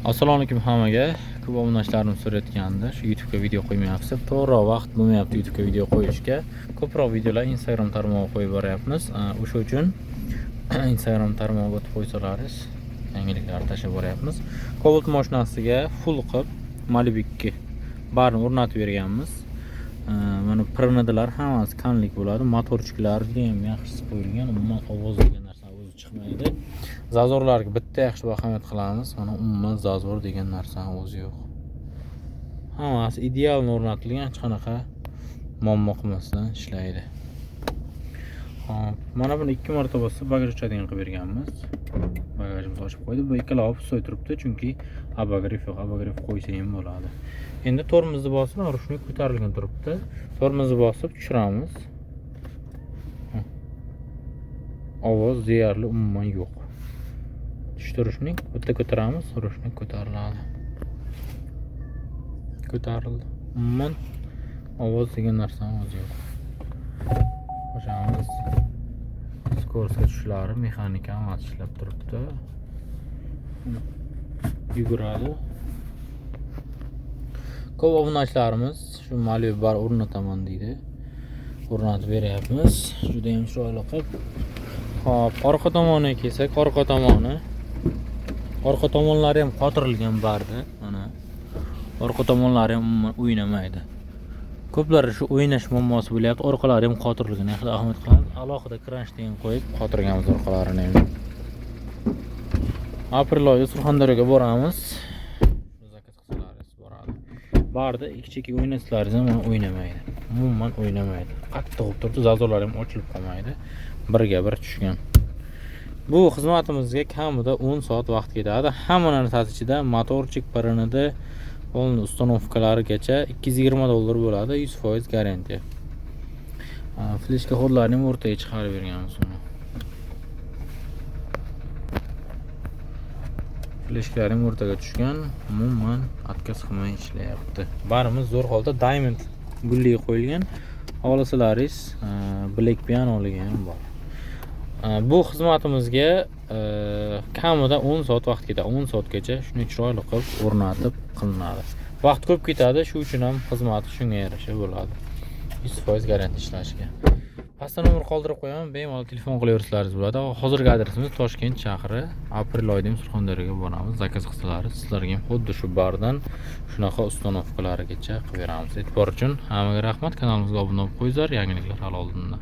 Assalomu alaykum hammaga. Ko'p obunachilarim so'rayotgandi. Shu YouTube ga video qo'ymayapsiz deb, to'g'ri vaqt bo'lmayapti YouTube ga video qo'yishga. Ko'proq videolar Instagram tarmog'iga qo'yib boryapmiz. O'sha uchun Instagram tarmog'iga o'tib qo'ysalaringiz, yangiliklar tashlab boryapmiz. Cobalt mashinasiga full qilib Malibikki barini o'rnatib berganmiz. Mana pirnidilar hammasi kanlik bo'ladi. Motorchiklari ham yaxshi qo'yilgan. Umuman ovoz degan narsa o'zi chiqmaydi. Zazorlarga bitta yaxshi ahamiyat qilamiz. Mana umuman zazor degan narsani o'zi yo'q. Hammasi ideal o'rnatilgan, hech qanaqa muammo qilmasdan ishlaydi. Hop, mana buni 2 marta bosib bagaj ochadigan qilib berganmiz. Bagajimizni ochib qo'ydi. Bu ikkalovi pistoy turibdi, chunki abagriff yo'q. Abagriff qo'ysa ham bo'ladi. Endi tormozni bosib, rushnik ko'tarilgan turibdi. Tormozni bosib tushiramiz. Ovoz deyarli umuman yo'q. Tushdi rushnik, bitta ko'taramiz, rushnik ko'tariladi. Ko'tarildi. Umuman ovoz degan narsani o'zi yo'q. Qo'shamiz. Skoroskga tushishlari mexanika amalda ishlab turibdi. Yuguradi. Ko'p obunachilarimiz shu Malibu bar o'rnataman deydi. O'rnatib beryapmiz. Juda ham chiroyli qilib. Hop, orqa tomoniga kelsak, orqa tomonlari ham qotirilgan barda. Mana orqa tomonlari ham umuman o'ynamaydi. Ko'plari shu o'ynash muammosi bo'lyapti. Orqalari ham qotirilgan. Yaxshi ahamiyat qilamiz. Alohida kranshtayn qo'yib qotirganmiz orqalarini ham. Aprel oyida Surxondaryoga boramiz. Zakaz qilsalaringiz boradi. Barda ikki-cheki o'ynasalaringiz ham o'ynamaydi. Umuman o'ynamaydi. Qattiq bo'lib turibdi, zazorlar ham ochilib qolmaydi. Birga bir tushgan. Bu xizmatimizga kamida 10 soat vaqt ketadi. Hamma narsasi ichida motorchik pirinida polni ustanovkalarigacha $220 bo'ladi, 100% garantiya. Fleshka xodlarni ham o'rtaga chiqarib berganmiz uni. Fleshkalar ham o'rtaga tushgan, umuman отказ qilmay ishlayapti. Barimiz zo'r holda diamond gulliga qo'yilgan. Xohlasalaringiz black pianoliga ham bor. Bu xizmatimizga kamida 10 soat vaqt ketadi. 10 soatgacha shuni chiroyli qilib o'rnatib qilinadi. Vaqt ko'p ketadi, shu uchun ham xizmati shunga yarasha bo'ladi. 100% garantiya ishlashiga. Pastda nomer qoldirib qo'yaman, bemalol telefon qilaversalaringiz bo'ladi. Hozirgi adresimiz Toshkent shahri, aprel oyida Surxondaryoga boramiz. Zakaz qilsalaringiz sizlarga ham xuddi shu bardan shunaqa ustanovkalarigacha qilib beramiz. E'tibor uchun hammaga rahmat. Kanalimizga obuna bo'lib qo'yinglar, yangiliklar hali oldinda.